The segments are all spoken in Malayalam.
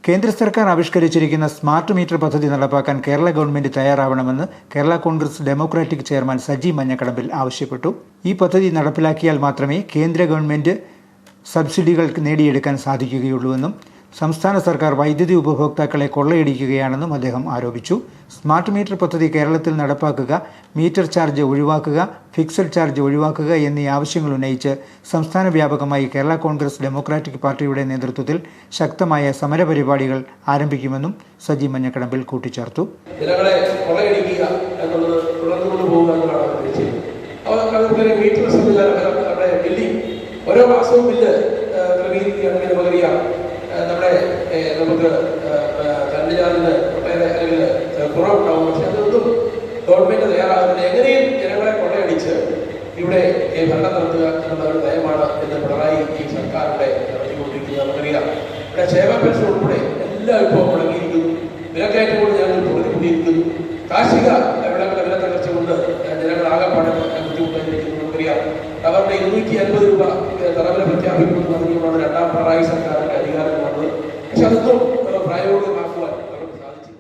കേന്ദ്ര സർക്കാർ ആവിഷ്കരിച്ചിരിക്കുന്ന സ്മാർട്ട് മീറ്റർ പദ്ധതി നടപ്പാക്കാൻ കേരള ഗവൺമെന്റ് തയ്യാറാവണമെന്ന് കേരള കോൺഗ്രസ് ഡെമോക്രാറ്റിക് ചെയർമാൻ സജി മഞ്ഞക്കടമ്പിൽ ആവശ്യപ്പെട്ടു. ഈ പദ്ധതി നടപ്പിലാക്കിയാൽ മാത്രമേ കേന്ദ്ര ഗവൺമെന്റ് സബ്സിഡികൾ നേടിയെടുക്കാൻ സാധിക്കുകയുള്ളൂവെന്നും സംസ്ഥാന സർക്കാർ വൈദ്യുതി ഉപഭോക്താക്കളെ കൊള്ളയടിക്കുകയാണെന്നും അദ്ദേഹം ആരോപിച്ചു. സ്മാർട്ട് മീറ്റർ പദ്ധതി കേരളത്തിൽ നടപ്പാക്കുക, മീറ്റർ ചാർജ് ഒഴിവാക്കുക, ഫിക്സഡ് ചാർജ് ഒഴിവാക്കുക എന്നീ ആവശ്യങ്ങൾ ഉന്നയിച്ച് സംസ്ഥാന വ്യാപകമായി കേരള കോൺഗ്രസ് ഡെമോക്രാറ്റിക് പാർട്ടിയുടെ നേതൃത്വത്തിൽ ശക്തമായ സമരപരിപാടികൾ ആരംഭിക്കുമെന്നും സജി മഞ്ഞക്കടമ്പിൽ കൂട്ടിച്ചേർത്തു. ഓരോ മാസവും ബില്ല് ക്രമീകരിക്കുകയാണെങ്കിൽ നമുക്ക് കറണ്ട് ചാർജിന് ഒട്ടേറെ അല്ലെങ്കിൽ കുറവുണ്ടാവും. പക്ഷെ അതൊന്നും ഗവൺമെന്റ് തയ്യാറാകുന്നില്ല. എങ്ങനെയും ജനങ്ങളെ കൊള്ളയടിച്ച് ഇവിടെ ഭരണം നടത്തുക എന്നുള്ള ഒരു നയമാണ് എന്ന് പിണറായി ഈ സർക്കാരിന്റെ നടത്തിക്കൊണ്ടിരിക്കുന്നത്. നമുക്കറിയാം, ഇവിടെ ക്ഷേമ പെൻഷൻ ഉൾപ്പെടെ എല്ലാം ഇപ്പോൾ മുടങ്ങിയിരിക്കുന്നു. വിലക്കയറ്റം കൊണ്ട് ജനങ്ങൾ പൊറുതിമുട്ടിയിരിക്കുന്നു. കാർഷിക വിളകളുടെ വില തകർച്ച കൊണ്ട് ജനങ്ങൾ ആകെപ്പാടെ ബുദ്ധിമുട്ടായിരിക്കുന്നു. നമുക്കറിയാം, അവരുടെ 250 രൂപ തറവില പ്രഖ്യാപിക്കുമെന്ന് പറഞ്ഞുകൊണ്ടാണ് രണ്ടാം പിണറായി സർക്കാരിന്റെ അധികാരം വന്നത്. പക്ഷെ അതൊന്നും പ്രായോഗികമാക്കുവാൻ അവർക്ക് സാധിച്ചില്ല.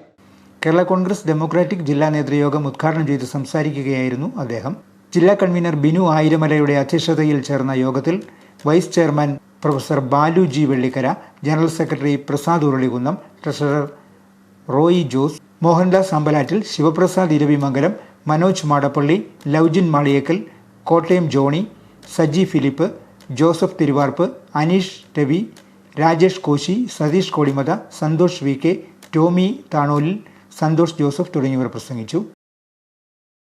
കേരള കോൺഗ്രസ് ഡെമോക്രാറ്റിക് ജില്ലാ നേതൃയോഗം ഉദ്ഘാടനം ചെയ്ത് സംസാരിക്കുകയായിരുന്നു അദ്ദേഹം. ജില്ലാ കൺവീനർ ബിനു ആയിരമലയുടെ അധ്യക്ഷതയിൽ ചേർന്ന യോഗത്തിൽ vice chairman professor Balu G Vellikkara, general secretary Prasad Urulikunnam, treasurer Roy Jose, Mohandas Ambalattil, Sivaprasad Iravimangalam, Manoj Madappally, Lovejin Maliyekkal, Kottayam Johny, Saji Philip, Joseph Thiruvarppu, Aneesh Ravi, Rajesh Koshy, Satheesh Kodimatha, Santhosh V K, Tomy Thanolil, Santhosh Joseph തുടങ്ങിയവർ പ്രസംഗിച്ചു.